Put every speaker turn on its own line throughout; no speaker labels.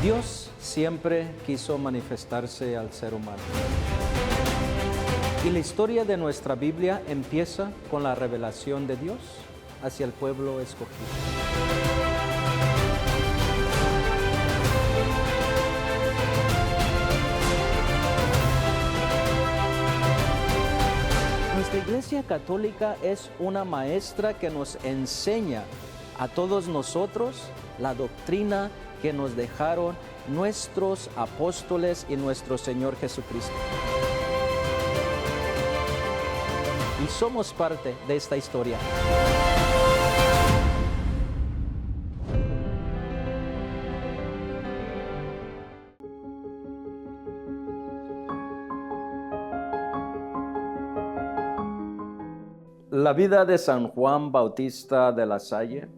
Dios siempre quiso manifestarse al ser humano. Y la historia de nuestra Biblia empieza con la revelación de Dios hacia el pueblo escogido. Nuestra Iglesia Católica es una maestra que nos enseña a todos nosotros la doctrina que nos dejaron nuestros apóstoles y nuestro Señor Jesucristo. Y somos parte de esta historia. La vida de San Juan Bautista de la Salle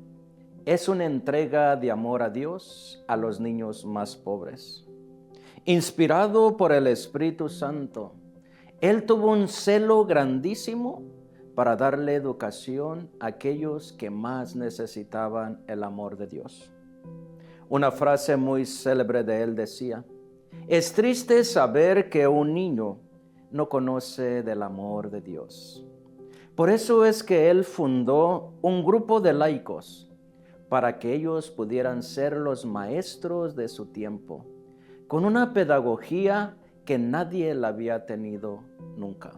es una entrega de amor a Dios a los niños más pobres. Inspirado por el Espíritu Santo, él tuvo un celo grandísimo para darle educación a aquellos que más necesitaban el amor de Dios. Una frase muy célebre de él decía: es triste saber que un niño no conoce del amor de Dios. Por eso es que él fundó un grupo de laicos para que ellos pudieran ser los maestros de su tiempo, con una pedagogía que nadie la había tenido nunca,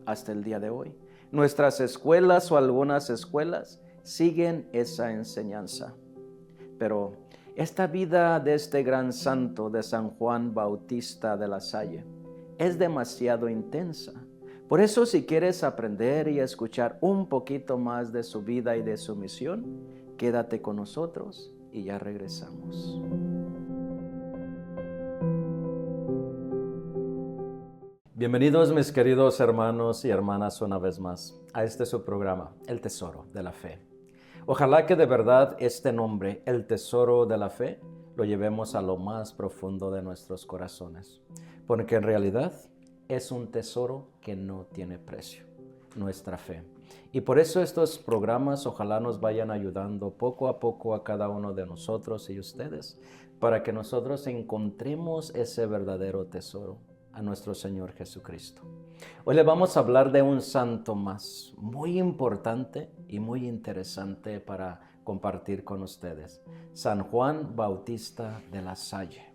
hasta el día de hoy. Nuestras escuelas o algunas escuelas siguen esa enseñanza. Pero esta vida de este gran santo de San Juan Bautista de la Salle es demasiado intensa. Por eso, si quieres aprender y escuchar un poquito más de su vida y de su misión, quédate con nosotros y ya regresamos. Bienvenidos mis queridos hermanos y hermanas una vez más a este su programa, El Tesoro de la Fe. Ojalá que de verdad este nombre, El Tesoro de la Fe, lo llevemos a lo más profundo de nuestros corazones, porque en realidad es un tesoro que no tiene precio, nuestra fe. Y por eso estos programas ojalá nos vayan ayudando poco a poco a cada uno de nosotros y ustedes, para que nosotros encontremos ese verdadero tesoro, a nuestro Señor Jesucristo. Hoy le vamos a hablar de un santo más, muy importante y muy interesante para compartir con ustedes. San Juan Bautista de la Salle,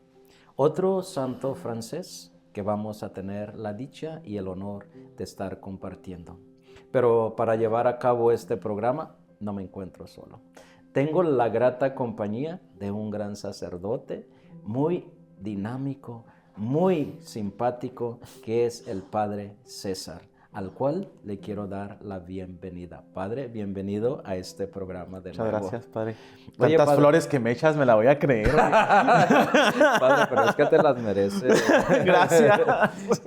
otro santo francés que vamos a tener la dicha y el honor de estar compartiendo. Pero para llevar a cabo este programa no me encuentro solo. Tengo la grata compañía de un gran sacerdote, muy dinámico, muy simpático, que es el Padre César, al cual le quiero dar la bienvenida. Padre, bienvenido a este programa de nuevo.
Muchas gracias, Padre.
Oye,
Tantas
padre,
flores que me echas, me la voy a creer.
Padre, pero es que te las mereces.
Gracias.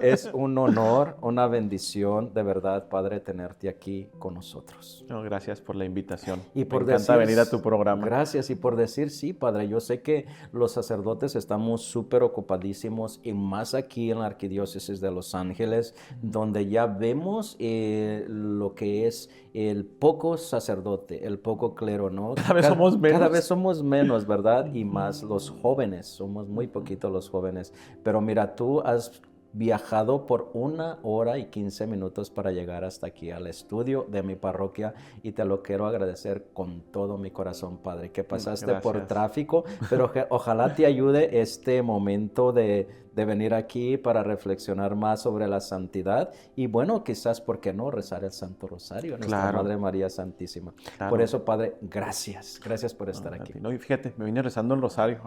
Es un honor, una bendición, de verdad, Padre, tenerte aquí con nosotros.
No, gracias por la invitación.
Y por
me encanta venir a tu programa.
Gracias, y por decir sí, Padre. Yo sé que los sacerdotes estamos súper ocupadísimos, y más aquí en la Arquidiócesis de Los Ángeles, donde ya vemos lo que es el poco sacerdote, el poco clero, ¿no?
Cada vez somos menos.
Cada vez somos menos, ¿verdad? Y más los jóvenes, somos muy poquitos los jóvenes. Pero mira, tú has viajado por 1 hora y 15 minutos para llegar hasta aquí al estudio de mi parroquia, y te lo quiero agradecer con todo mi corazón, Padre, que pasaste por tráfico, pero ojalá te ayude este momento de venir aquí para reflexionar más sobre la santidad y bueno, quizás, ¿por qué no?, rezar el Santo Rosario a nuestra Madre María Santísima. Claro. Por eso, Padre, gracias por estar aquí.
No, y fíjate, me vine rezando el rosario.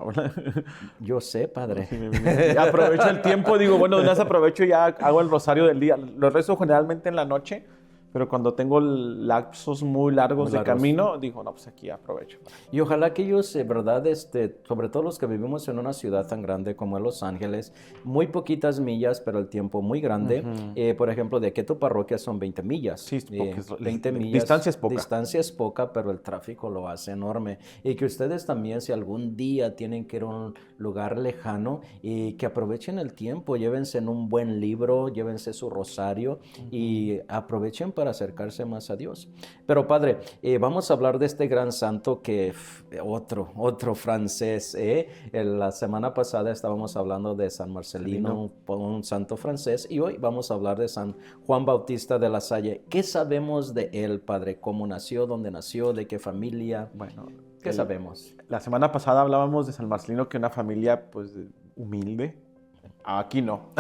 Yo sé, Padre.
Sí, aprovecho el tiempo, digo, bueno, aprovecho y ya hago el rosario del día. Lo rezo generalmente en la noche, pero cuando tengo lapsos muy largos de camino, digo, no, pues aquí aprovecho.
Y ojalá que ellos, verdad, sobre todo los que vivimos en una ciudad tan grande como es Los Ángeles, muy poquitas millas, pero el tiempo muy grande. Por ejemplo, de aquí a tu parroquia son 20 millas.
Sí,
20 millas.
Distancia es poca.
Distancia es poca, pero el tráfico lo hace enorme. Y que ustedes también, si algún día tienen que ir a un lugar lejano, y que aprovechen el tiempo, llévense en un buen libro, llévense su rosario y aprovechen para acercarse más a Dios. Pero Padre, vamos a hablar de este gran santo que otro francés. La semana pasada estábamos hablando de San Marcelino, un santo francés, y hoy vamos a hablar de San Juan Bautista de la Salle. ¿Qué sabemos de él, Padre? ¿Cómo nació? ¿Dónde nació? ¿De qué familia?
Bueno,
¿qué sabemos?
La semana pasada hablábamos de San Marcelino, que una familia pues humilde. Aquí no.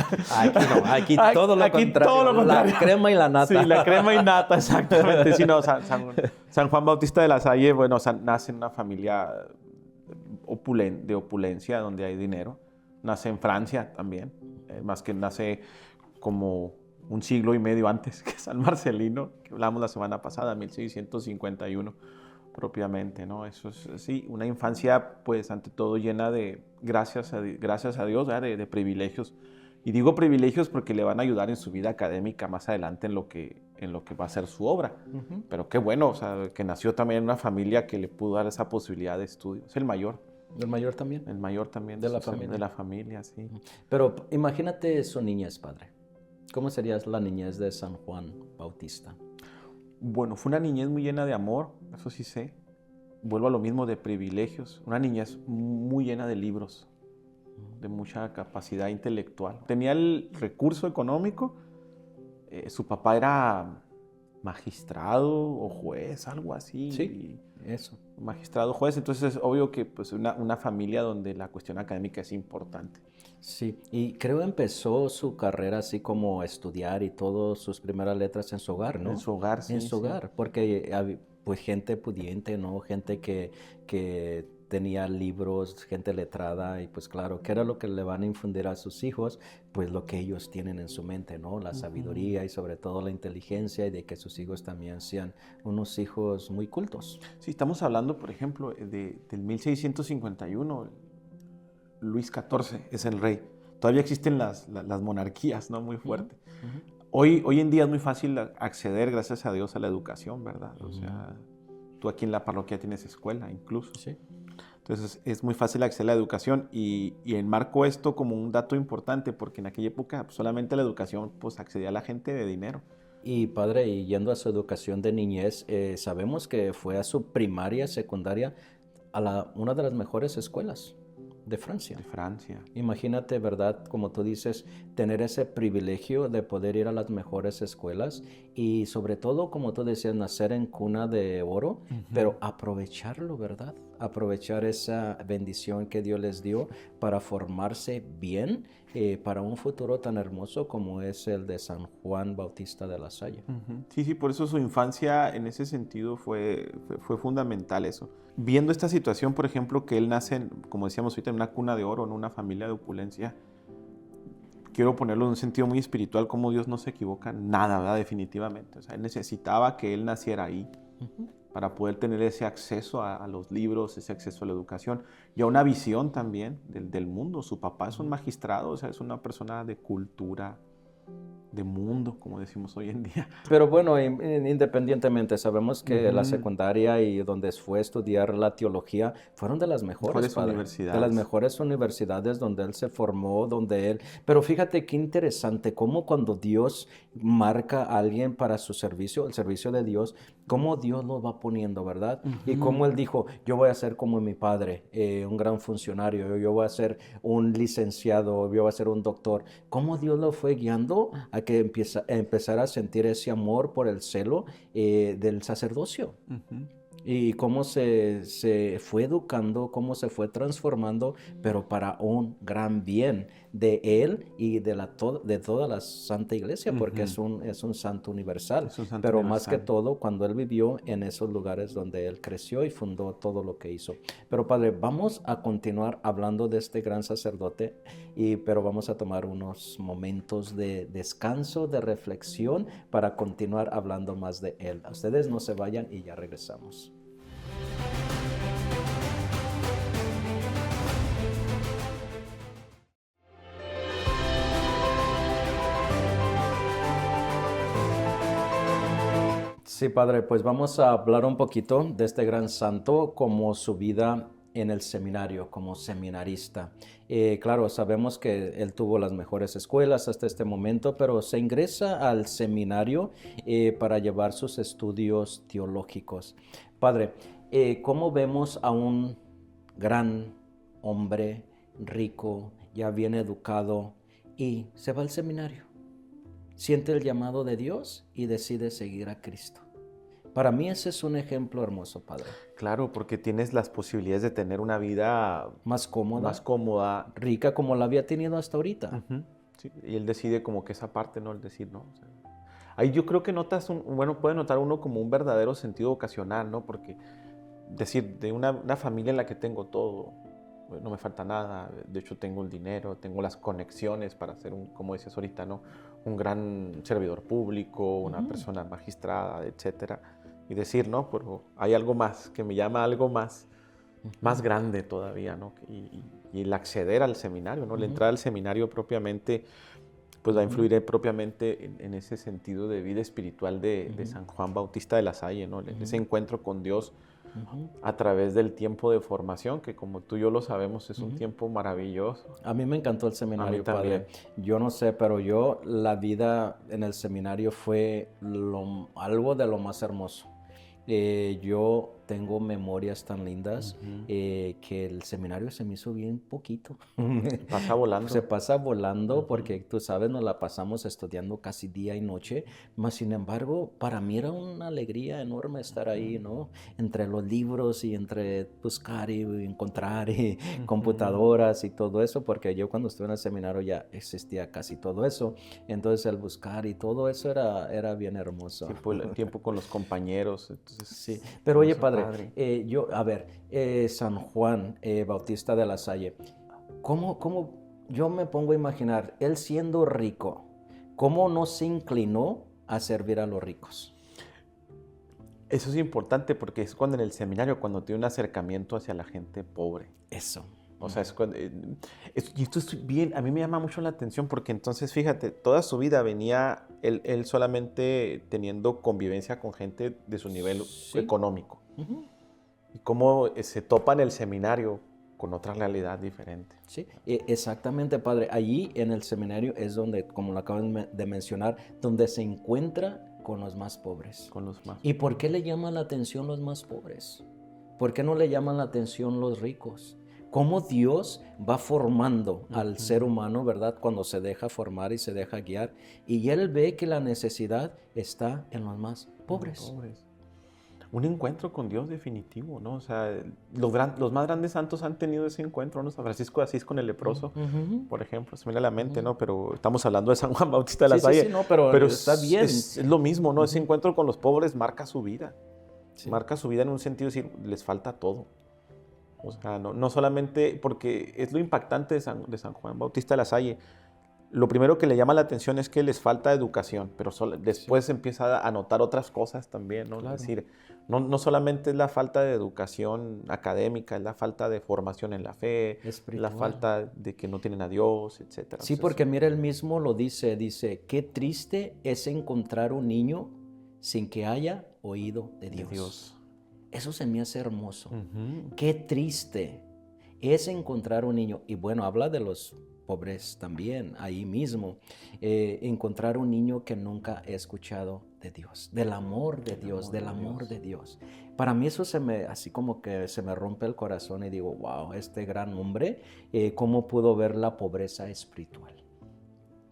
Aquí todo lo contrario. La crema y la nata.
Sí, la crema y nata, exactamente. Sí, no, San Juan Bautista de la Salle, bueno, nace en una familia de opulencia, donde hay dinero. Nace en Francia también, más que nace como un siglo y medio antes que San Marcelino, que hablamos la semana pasada, 1651 propiamente, ¿no? Eso es, sí, una infancia, pues, ante todo llena de, gracias a Dios, de privilegios. Y digo privilegios porque le van a ayudar en su vida académica más adelante en lo que va a ser su obra. Uh-huh. Pero qué bueno, o sea, que nació también en una familia que le pudo dar esa posibilidad de estudio. Es el mayor.
¿El mayor también?
El mayor también.
De la familia.
De la familia, sí.
Pero imagínate su niñez, Padre. ¿Cómo sería la niñez de San Juan Bautista?
Bueno, fue una niñez muy llena de amor, eso sí sé. Vuelvo a lo mismo, de privilegios. Una niñez muy llena de libros, de mucha capacidad intelectual. Tenía el recurso económico. Su papá era magistrado o juez, algo así.
Sí, eso.
Magistrado, juez. Entonces es obvio que pues, una familia donde la cuestión académica es importante.
Sí, y creo empezó su carrera así como estudiar y todas sus primeras letras en su hogar, ¿no?
En su hogar, sí.
En su hogar, porque pues gente pudiente, ¿no? Gente que tenía libros, gente letrada, y pues claro, ¿qué era lo que le van a infundir a sus hijos? Pues lo que ellos tienen en su mente, ¿no? La sabiduría y sobre todo la inteligencia, y de que sus hijos también sean unos hijos muy cultos.
Sí, estamos hablando, por ejemplo, del 1651, Luis XIV es el rey. Todavía existen las monarquías, ¿no? Muy fuerte. Hoy en día es muy fácil acceder, gracias a Dios, a la educación, ¿verdad? O sea, tú aquí en la parroquia tienes escuela incluso.
Sí.
Entonces es muy fácil acceder a la educación y enmarco esto como un dato importante porque en aquella época solamente la educación pues accedía a la gente de dinero.
Y Padre, y yendo a su educación de niñez, sabemos que fue a su primaria, secundaria, a una de las mejores escuelas de Francia.
De Francia.
Imagínate, ¿verdad? Como tú dices, tener ese privilegio de poder ir a las mejores escuelas y sobre todo, como tú decías, nacer en cuna de oro, pero aprovecharlo, ¿verdad? Aprovechar esa bendición que Dios les dio para formarse bien para un futuro tan hermoso como es el de San Juan Bautista de la Salle.
Sí, por eso su infancia en ese sentido fue fundamental eso. Viendo esta situación, por ejemplo, que él nace, como decíamos ahorita, en una cuna de oro, en una familia de opulencia, quiero ponerlo en un sentido muy espiritual, como Dios no se equivoca nada, ¿verdad? Definitivamente. O sea, él necesitaba que él naciera ahí para poder tener ese acceso a los libros, ese acceso a la educación y a una visión también del mundo. Su papá es un magistrado, o sea, es una persona de cultura, de mundo, como decimos hoy en día.
Pero bueno, independientemente, sabemos que la secundaria y donde fue a estudiar la teología fueron de las mejores universidades. De las mejores universidades donde él se formó, Pero fíjate qué interesante, cómo cuando Dios marca a alguien para su servicio, el servicio de Dios, cómo Dios lo va poniendo, ¿verdad? Y cómo él dijo, yo voy a ser como mi padre, un gran funcionario, yo voy a ser un licenciado, yo voy a ser un doctor. Cómo Dios lo fue guiando a que empezara a sentir ese amor por el celo del sacerdocio. Y cómo se fue educando, cómo se fue transformando, pero para un gran bien de él y de toda la Santa Iglesia, porque es un santo universal. Pero más que todo, cuando él vivió en esos lugares donde él creció y fundó todo lo que hizo. Pero Padre, vamos a continuar hablando de este gran sacerdote, pero vamos a tomar unos momentos de descanso, de reflexión, para continuar hablando más de él. Ustedes no se vayan y ya regresamos. Sí, Padre, pues vamos a hablar un poquito de este gran santo, como su vida en el seminario como seminarista. Claro, sabemos que él tuvo las mejores escuelas hasta este momento, pero se ingresa al seminario para llevar sus estudios teológicos. Padre, ¿cómo vemos a un gran hombre rico, ya bien educado, y se va al seminario? Siente el llamado de Dios y decide seguir a Cristo. Para mí ese es un ejemplo hermoso, Padre.
Claro, porque tienes las posibilidades de tener una vida
Más
más cómoda.
rica como la había tenido hasta ahorita.
Ujú. Sí, y él decide como que esa parte, ¿no? El decir, no. O sea, ahí yo creo que notas, bueno, puede notar uno como un verdadero sentido vocacional, ¿no? Porque decir, de una familia en la que tengo todo, no me falta nada, de hecho tengo el dinero, tengo las conexiones para ser, como decías ahorita, ¿no? Un gran servidor público, una persona magistrada, etcétera. Y decir, no, pero hay algo más, que me llama algo más grande todavía, ¿no? Y el acceder al seminario, ¿no? La entrada al seminario propiamente, pues va a influir propiamente en ese sentido de vida espiritual de San Juan Bautista de la Salle, ¿no? Ese encuentro con Dios a través del tiempo de formación, que como tú y yo lo sabemos, es un tiempo maravilloso.
A mí me encantó el seminario,
también.
Padre. Yo no sé, pero la vida en el seminario fue algo de lo más hermoso. Yo tengo memorias tan lindas que el seminario se me hizo bien poquito.
Pasa volando.
Se pasa volando porque tú sabes, nos la pasamos estudiando casi día y noche, mas sin embargo, para mí era una alegría enorme estar ahí, ¿no? Entre los libros y entre buscar y encontrar y computadoras y todo eso, porque yo cuando estuve en el seminario ya existía casi todo eso, entonces el buscar y todo eso era bien hermoso.
El tiempo con los compañeros. Entonces,
sí, pero oye, Padre, San Juan Bautista de la Salle, ¿cómo yo me pongo a imaginar, él siendo rico, cómo no se inclinó a servir a los ricos?
Eso es importante porque es cuando en el seminario, cuando tiene un acercamiento hacia la gente pobre.
Eso.
O sea, es cuando, y esto es bien, a mí me llama mucho la atención porque entonces, fíjate, toda su vida venía él solamente teniendo convivencia con gente de su nivel económico. Y cómo se topa en el seminario con otra realidad diferente.
Sí, exactamente, Padre. Allí en el seminario es donde, como lo acaban de mencionar, donde se encuentra con los más pobres.
Con los más.
¿Y por qué le llaman la atención los más pobres? ¿Por qué no le llaman la atención los ricos? Cómo Dios va formando al ser humano, ¿verdad? Cuando se deja formar y se deja guiar. Y Él ve que la necesidad está en los más pobres.
Un encuentro con Dios definitivo, ¿no? O sea, los más grandes santos han tenido ese encuentro, ¿no? San Francisco de Asís con el leproso, por ejemplo, se me viene a la mente, ¿no? Pero estamos hablando de San Juan Bautista de la Salle.
Sí, no, pero está bien.
Es lo mismo, ¿no? Ese encuentro con los pobres marca su vida. Sí. Marca su vida en un sentido de decir, les falta todo. O sea, no solamente, porque es lo impactante de San Juan Bautista de la Salle. Lo primero que le llama la atención es que les falta educación, pero después empieza a notar otras cosas también, ¿no? Claro. Es decir, no solamente es la falta de educación académica, es la falta de formación en la fe, la falta de que no tienen a Dios, etc.
Sí, porque mira, él mismo lo dice, qué triste es encontrar un niño sin que haya oído de Dios. Eso se me hace hermoso. Qué triste es encontrar un niño, y bueno, habla de los pobres también, ahí mismo, encontrar un niño que nunca he escuchado de Dios, del amor de Dios, del amor de Dios. Para mí eso así como que se me rompe el corazón y digo, wow, este gran hombre, ¿cómo pudo ver la pobreza espiritual?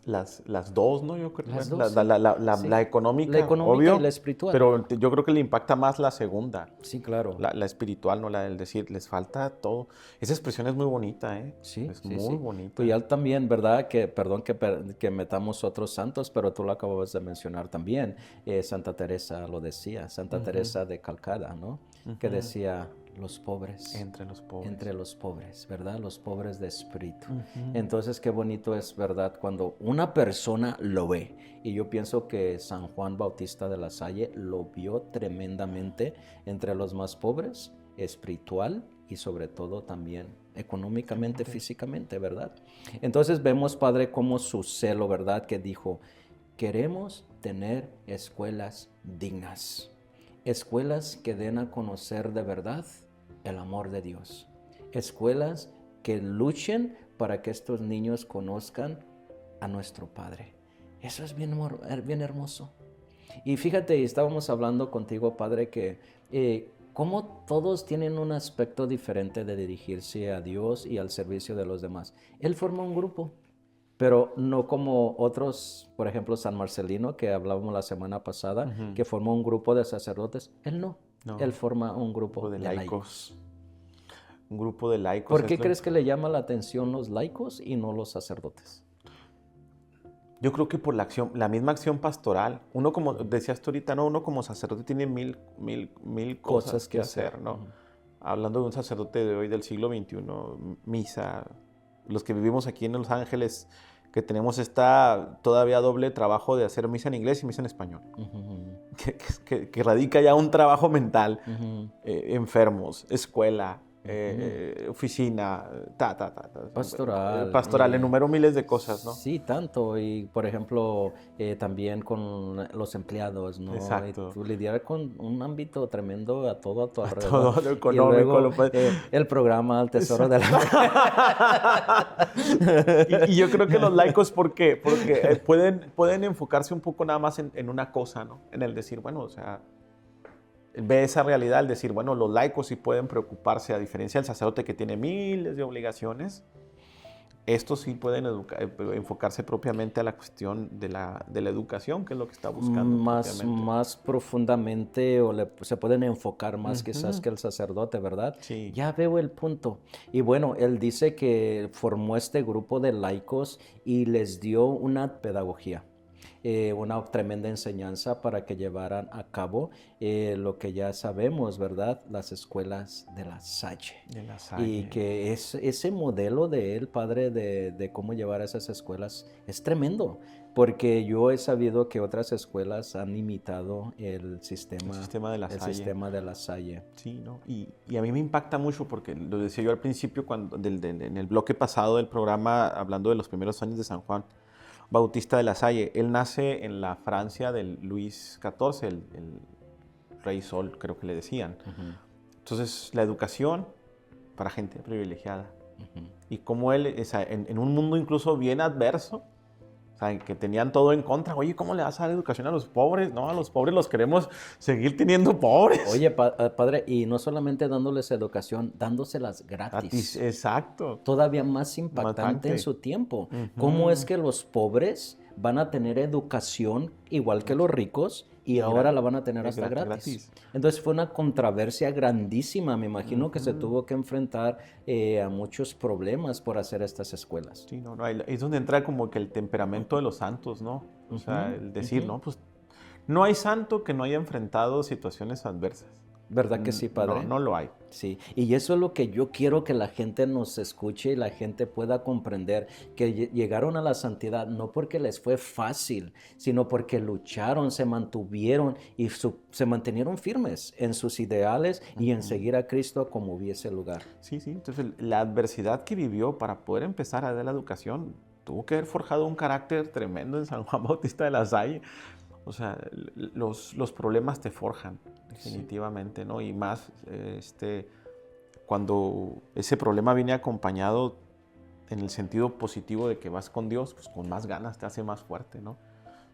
Las dos, ¿no? Yo creo
las
que
dos,
la económica,
obvio,
y
la espiritual.
Pero yo creo que le impacta más la segunda.
Sí, claro.
La espiritual, no la del decir, les falta todo. Esa expresión es muy bonita, ¿eh?
Sí,
es muy bonita.
Y él también, ¿verdad? Perdón que metamos otros santos, pero tú lo acabas de mencionar también. Santa Teresa lo decía, Santa Teresa de Calcuta, ¿no? Que decía, los pobres.
Entre los pobres.
Entre los pobres, ¿verdad? Los pobres de espíritu. Entonces, qué bonito es, ¿verdad? Cuando una persona lo ve. Y yo pienso que San Juan Bautista de la Salle lo vio tremendamente entre los más pobres, espiritual y sobre todo también económicamente, físicamente, ¿verdad? Entonces vemos, Padre, cómo su celo, ¿verdad? Que dijo, queremos tener escuelas dignas. Escuelas que den a conocer de verdad el amor de Dios. escuelas que luchen para que estos niños conozcan a nuestro Padre. Eso es bien hermoso. Y fíjate, estábamos hablando contigo, Padre, que cómo todos tienen un aspecto diferente de dirigirse a Dios y al servicio de los demás. Él forma un grupo, pero no como otros, por ejemplo, San Marcelino, que hablábamos la semana pasada, que formó un grupo de sacerdotes. Él no. Él forma un grupo de laicos.
Un grupo de laicos.
¿Por qué crees que le llama la atención los laicos y no los sacerdotes?
Yo creo que por la misma acción pastoral. Uno, como decías tú ahorita, ¿no? Uno como sacerdote tiene mil cosas que hacer, ¿no? Hablando de un sacerdote de hoy del siglo XXI, misa. Los que vivimos aquí en Los Ángeles, que tenemos todavía doble trabajo de hacer misa en inglés y misa en español. Que radica ya un trabajo mental, enfermos, escuela, oficina, pastoral, enumero miles de cosas, ¿no?
Sí, tanto. Y por ejemplo, también con los empleados, ¿no?
Exacto.
Y tú lidiar con un ámbito tremendo a todo a tu alrededor.
Todo lo económico.
Y luego, el programa El Tesoro de la Fe.
y yo creo que los laicos, ¿por qué? Porque pueden enfocarse un poco nada más en una cosa, ¿no? En el decir, bueno, o sea, ve esa realidad, el decir, bueno, los laicos sí pueden preocuparse, a diferencia del sacerdote que tiene miles de obligaciones, estos sí pueden enfocarse propiamente a la cuestión de la educación, que es lo que está buscando.
Más profundamente, o se pueden enfocar más quizás que el sacerdote, ¿verdad?
Sí.
Ya veo el punto. Y bueno, él dice que formó este grupo de laicos y les dio una pedagogía. Una tremenda enseñanza para que llevaran a cabo lo que ya sabemos, ¿verdad? Las escuelas de La Salle. Y que ese modelo de él, padre, de cómo llevar a esas escuelas es tremendo, porque yo he sabido que otras escuelas han imitado el sistema de La Salle.
Sí, ¿no? Y a mí me impacta mucho porque lo decía yo al principio en el bloque pasado del programa, hablando de los primeros años de San Juan Bautista de La Salle. Él nace en la Francia del Luis XIV, el Rey Sol, creo que le decían. Entonces, la educación para gente privilegiada. Y como él, en un mundo incluso bien adverso, o sea, que tenían todo en contra. Oye, ¿cómo le vas a dar educación a los pobres? No, a los pobres los queremos seguir teniendo pobres.
Oye, padre, y no solamente dándoles educación, dándoselas gratis.
Exacto.
Todavía más impactante en su tiempo. ¿Cómo es que los pobres van a tener educación igual que los ricos y ahora la van a tener hasta gratis? Entonces fue una controversia grandísima. Me imagino que se tuvo que enfrentar a muchos problemas por hacer estas escuelas.
Sí, no, es donde entra como que el temperamento de los santos, ¿no? O sea, el decir, no, pues no hay santo que no haya enfrentado situaciones adversas.
¿Verdad que sí, padre?
No lo hay.
Sí, y eso es lo que yo quiero que la gente nos escuche y la gente pueda comprender, que llegaron a la santidad no porque les fue fácil, sino porque lucharon, se mantuvieron y se mantenieron firmes en sus ideales y en seguir a Cristo como hubiese lugar.
Sí, entonces la adversidad que vivió para poder empezar a dar la educación tuvo que haber forjado un carácter tremendo en San Juan Bautista de La Salle. O sea, los problemas te forjan, definitivamente, ¿no? Y más cuando ese problema viene acompañado en el sentido positivo de que vas con Dios, pues con más ganas te hace más fuerte, ¿no?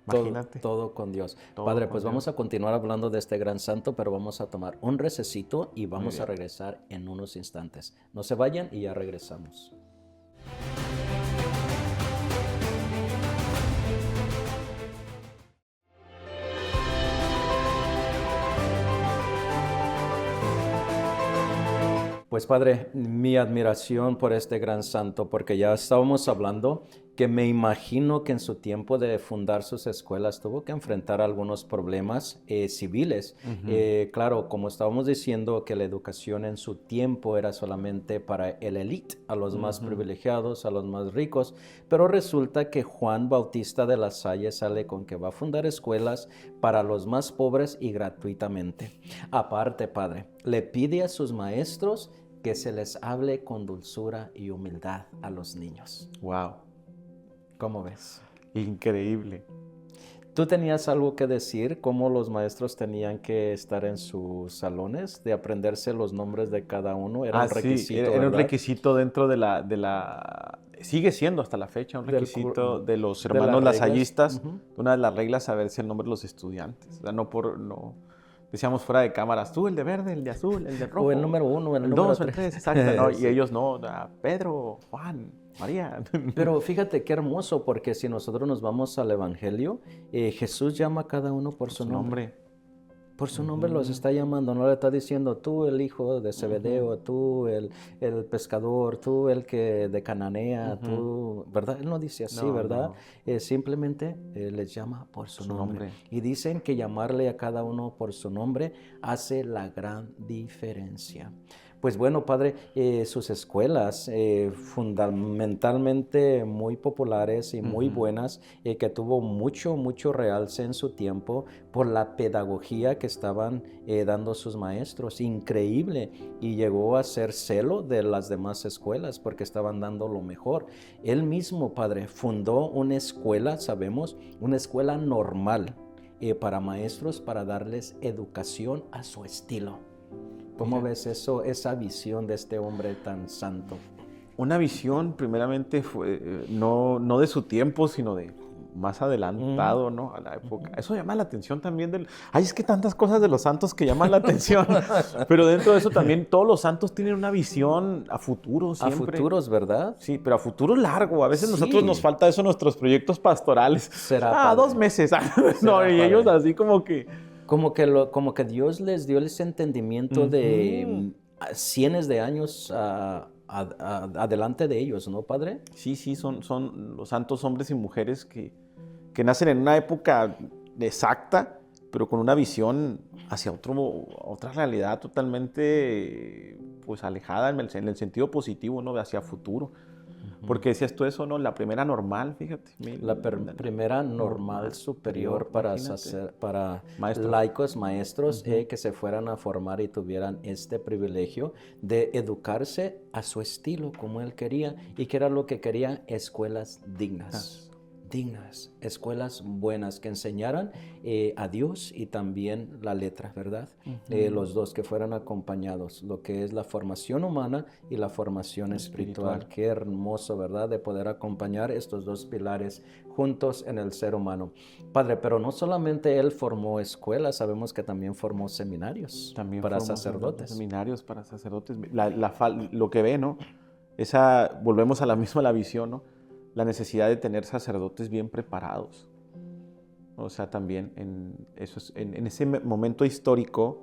Imagínate.
Todo con Dios. Padre, pues vamos a continuar hablando de este gran santo, pero vamos a tomar un recesito y vamos a regresar en unos instantes. No se vayan y ya regresamos. Pues Padre, mi admiración por este gran santo, porque ya estábamos hablando que me imagino que en su tiempo de fundar sus escuelas tuvo que enfrentar algunos problemas civiles. Claro, como estábamos diciendo que la educación en su tiempo era solamente para el élite, a los más privilegiados, a los más ricos, pero resulta que Juan Bautista de La Salle sale con que va a fundar escuelas para los más pobres y gratuitamente. Aparte, Padre, le pide a sus maestros que se les hable con dulzura y humildad a los niños.
Wow.
¿Cómo ves?
Increíble.
¿Tú tenías algo que decir? ¿Cómo los maestros tenían que estar en sus salones? De aprenderse los nombres de cada uno. Era un
Sí,
requisito,
era un
¿verdad?
requisito dentro sigue siendo hasta la fecha un requisito de los
de las
hermanos
reglas.
lasallistas.
Ujú.
Una de las reglas, saberse el nombre de los estudiantes. O sea, decíamos fuera de cámaras, tú el de verde, el de azul, el de rojo.
O el número 1, el
el
número
2 o el
3.
3, exacto. ¿no?
Sí.
Y ellos no, Pedro, Juan, María.
Pero fíjate qué hermoso, porque si nosotros nos vamos al Evangelio, Jesús llama a cada uno por su nombre. Por su nombre los está llamando, no le está diciendo tú el hijo de Zebedeo, tú el pescador, tú el que de Cananea, tú, ¿verdad? Él no dice así,
No,
¿verdad?
no.
Simplemente les llama por su nombre.
nombre.
Y dicen que llamarle a cada uno por su nombre hace la gran diferencia. Pues bueno, Padre, sus escuelas fundamentalmente muy populares y muy buenas, que tuvo mucho realce en su tiempo por la pedagogía que estaban dando sus maestros. Increíble. Y llegó a ser celo de las demás escuelas porque estaban dando lo mejor. Él mismo, Padre, fundó una escuela, sabemos, una escuela normal para maestros, para darles educación a su estilo. ¿Cómo ves eso, esa visión de este hombre tan santo?
Una visión, primeramente, fue no de su tiempo, sino de más adelantado, ¿no? A la época. Eso llama la atención también. Es que tantas cosas de los santos que llaman la atención. Pero dentro de eso también todos los santos tienen una visión a futuro siempre.
A futuros, ¿verdad?
Sí, pero a futuro largo. A veces
Sí.
nosotros nos falta eso en nuestros proyectos pastorales.
Será padre.
2 meses. No, y ellos así como que...
Como que Dios les dio ese entendimiento de cientos de años adelante de ellos, ¿no, Padre?
Sí, son los santos hombres y mujeres que nacen en una época exacta, pero con una visión hacia otra realidad totalmente pues alejada en el sentido positivo, ¿no? Hacia futuro. Porque decías tú eso, ¿no? La primera normal, fíjate.
La primera normal superior para
Maestros.
laicos, maestros, que se fueran a formar y tuvieran este privilegio de educarse a su estilo, como él quería. ¿Y que era lo que quería? Escuelas dignas. Dignas, escuelas buenas que enseñaran a Dios y también la letra, ¿verdad? Los dos que fueran acompañados, lo que es la formación humana y la formación espiritual. Qué hermoso, ¿verdad? De poder acompañar estos dos pilares juntos en el ser humano. Padre, pero no solamente él formó escuelas, sabemos que también formó seminarios para sacerdotes.
Seminarios para sacerdotes. Lo que ve, ¿no? Volvemos a la visión, ¿no? La necesidad de tener sacerdotes bien preparados. O sea, también en ese momento histórico,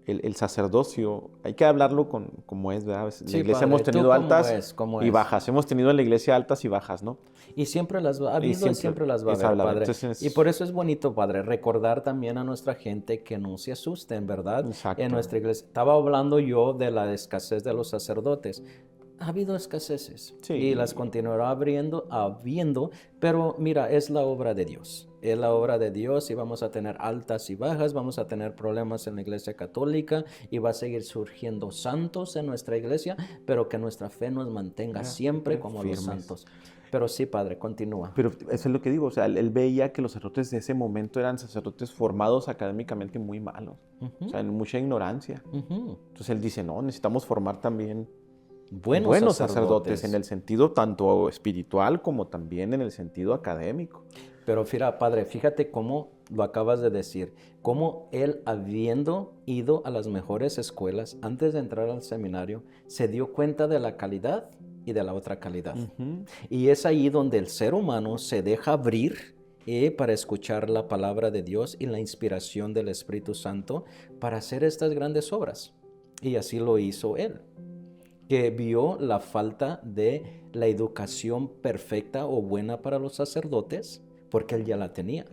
el sacerdocio, hay que hablarlo como es, ¿verdad? En la iglesia
padre,
hemos tenido altas y
es.
bajas. Hemos tenido en la iglesia altas y bajas, ¿no?
Y siempre las ha habido y siempre las va a haber, Padre.
Entonces,
y por eso es bonito, Padre, recordar también a nuestra gente que no se asusten, ¿verdad?
Exacto.
En nuestra iglesia. Estaba hablando yo de la escasez de los sacerdotes. Ha habido escaseces y las continuará habiendo, pero mira, es la obra de Dios. Es la obra de Dios y vamos a tener altas y bajas, vamos a tener problemas en la iglesia católica y va a seguir surgiendo santos en nuestra iglesia, pero que nuestra fe nos mantenga siempre como firmes. Los santos. Pero sí, Padre, continúa.
Pero eso es lo que digo, o sea, él veía que los sacerdotes de ese momento eran sacerdotes formados académicamente muy malos, o sea, en mucha ignorancia. Entonces él dice, no, necesitamos formar también buenos sacerdotes en el sentido tanto espiritual como también en el sentido académico.
Pero mira, Padre, fíjate cómo lo acabas de decir, cómo él, habiendo ido a las mejores escuelas antes de entrar al seminario, se dio cuenta de la calidad y de la otra calidad. Y es ahí donde el ser humano se deja abrir para escuchar la palabra de Dios y la inspiración del Espíritu Santo para hacer estas grandes obras. Y así lo hizo él, que vio la falta de la educación perfecta o buena para los sacerdotes, porque él ya la tenía,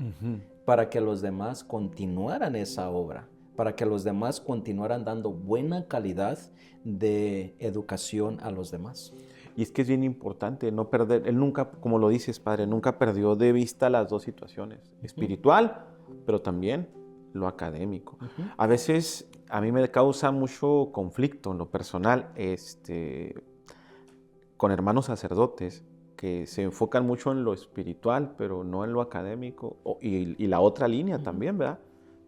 para que los demás continuaran esa obra, para que los demás continuaran dando buena calidad de educación a los demás.
Y es que es bien importante no perder, él nunca, como lo dices, Padre, nunca perdió de vista las dos situaciones, espiritual, pero también lo académico. A veces a mí me causa mucho conflicto en lo personal con hermanos sacerdotes que se enfocan mucho en lo espiritual, pero no en lo académico. Y la otra línea también, ¿verdad?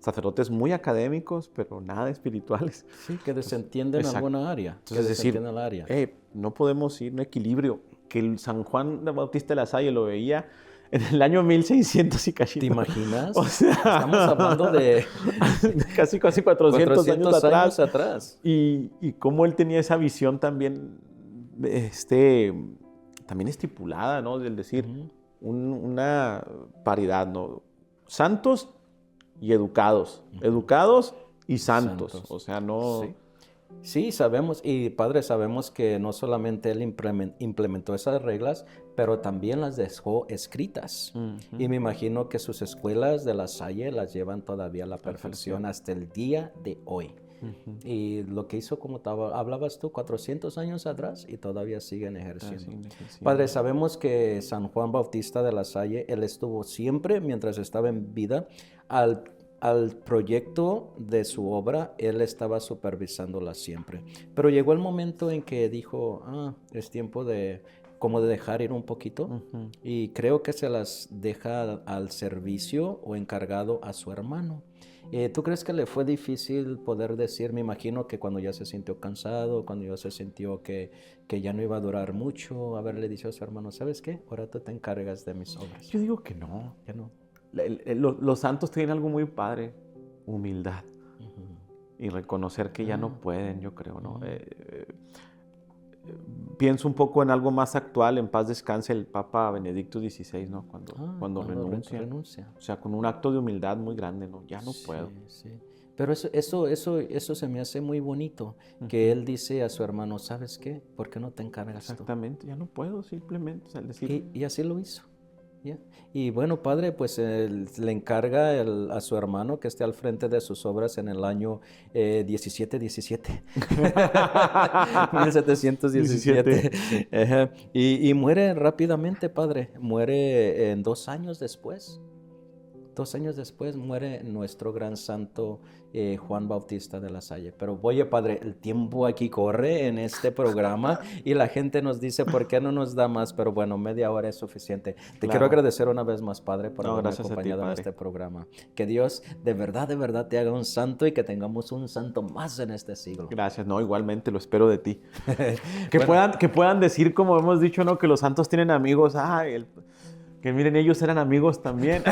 Sacerdotes muy académicos, pero nada espirituales.
Sí, que desentienden
Exacto.
alguna área.
Entonces, es decir,
el área.
no podemos ir en equilibrio. Que el San Juan Bautista de la Salle lo veía en el año 1600 y cachito.
¿Te imaginas?
O sea,
estamos hablando de
casi 400 años
atrás.
Y cómo él tenía esa visión también, también estipulada, ¿no? Del decir, una paridad, ¿no? Santos y educados. Educados y santos. O sea, no...
Sí. Sí, sabemos, y Padre, sabemos que no solamente Él implementó esas reglas, pero también las dejó escritas. Y me imagino que sus escuelas de la Salle las llevan todavía a la perfección hasta el día de hoy. Y lo que hizo, como hablabas tú, 400 años atrás, y todavía siguen ejerciendo. Padre, sabemos que San Juan Bautista de la Salle, él estuvo siempre, mientras estaba en vida, al proyecto de su obra, él estaba supervisándola siempre. Pero llegó el momento en que dijo, es tiempo de dejar ir un poquito. Y creo que se las deja al servicio o encargado a su hermano. ¿Tú crees que le fue difícil poder decir? Me imagino que cuando ya se sintió cansado, cuando ya se sintió que ya no iba a durar mucho, haberle dicho a su hermano, ¿sabes qué? Ahora tú te encargas de mis obras.
Yo digo que no.
Ya no.
Los santos tienen algo muy padre, humildad, y reconocer que ya no pueden, yo creo, ¿no? Pienso un poco en algo más actual, en paz descanse el Papa Benedicto XVI, ¿no? Cuando renuncia. O sea, con un acto de humildad muy grande, ¿no? Ya no puedo.
Sí. Pero eso se me hace muy bonito, que él dice a su hermano, ¿sabes qué? ¿Por qué no te encargas tú?
Exactamente, ya no puedo, simplemente. O sea, decir...
y así lo hizo. Yeah. Y bueno, Padre, pues le encarga a su hermano que esté al frente de sus obras en el año 1717. 1717. Y muere rápidamente, Padre. Muere en 2 años después. 2 años después muere nuestro gran santo Juan Bautista de la Salle. Pero oye, Padre, el tiempo aquí corre en este programa y la gente nos dice, ¿por qué no nos da más? Pero bueno, media hora es suficiente. Te quiero agradecer una vez más, Padre, por haberme acompañado en este programa. Que Dios de verdad te haga un santo y que tengamos un santo más en este siglo.
Gracias, no, igualmente lo espero de ti. Que puedan decir, como hemos dicho, ¿no? Que los santos tienen amigos. Que miren, ellos eran amigos también.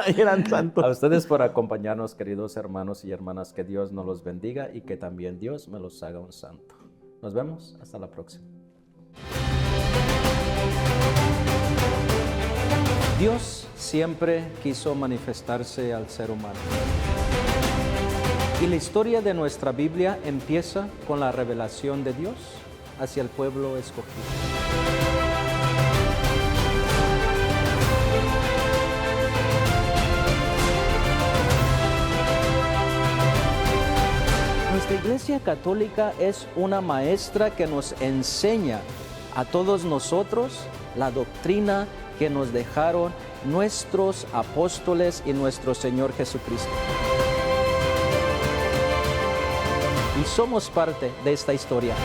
Y eran santos.
A ustedes por acompañarnos, queridos hermanos y hermanas. Que Dios nos los bendiga y que también Dios me los haga un santo. Nos vemos. Hasta la próxima. Dios siempre quiso manifestarse al ser humano. Y la historia de nuestra Biblia empieza con la revelación de Dios hacia el pueblo escogido. Nuestra Iglesia Católica es una maestra que nos enseña a todos nosotros la doctrina que nos dejaron nuestros apóstoles y nuestro Señor Jesucristo. Y somos parte de esta historia.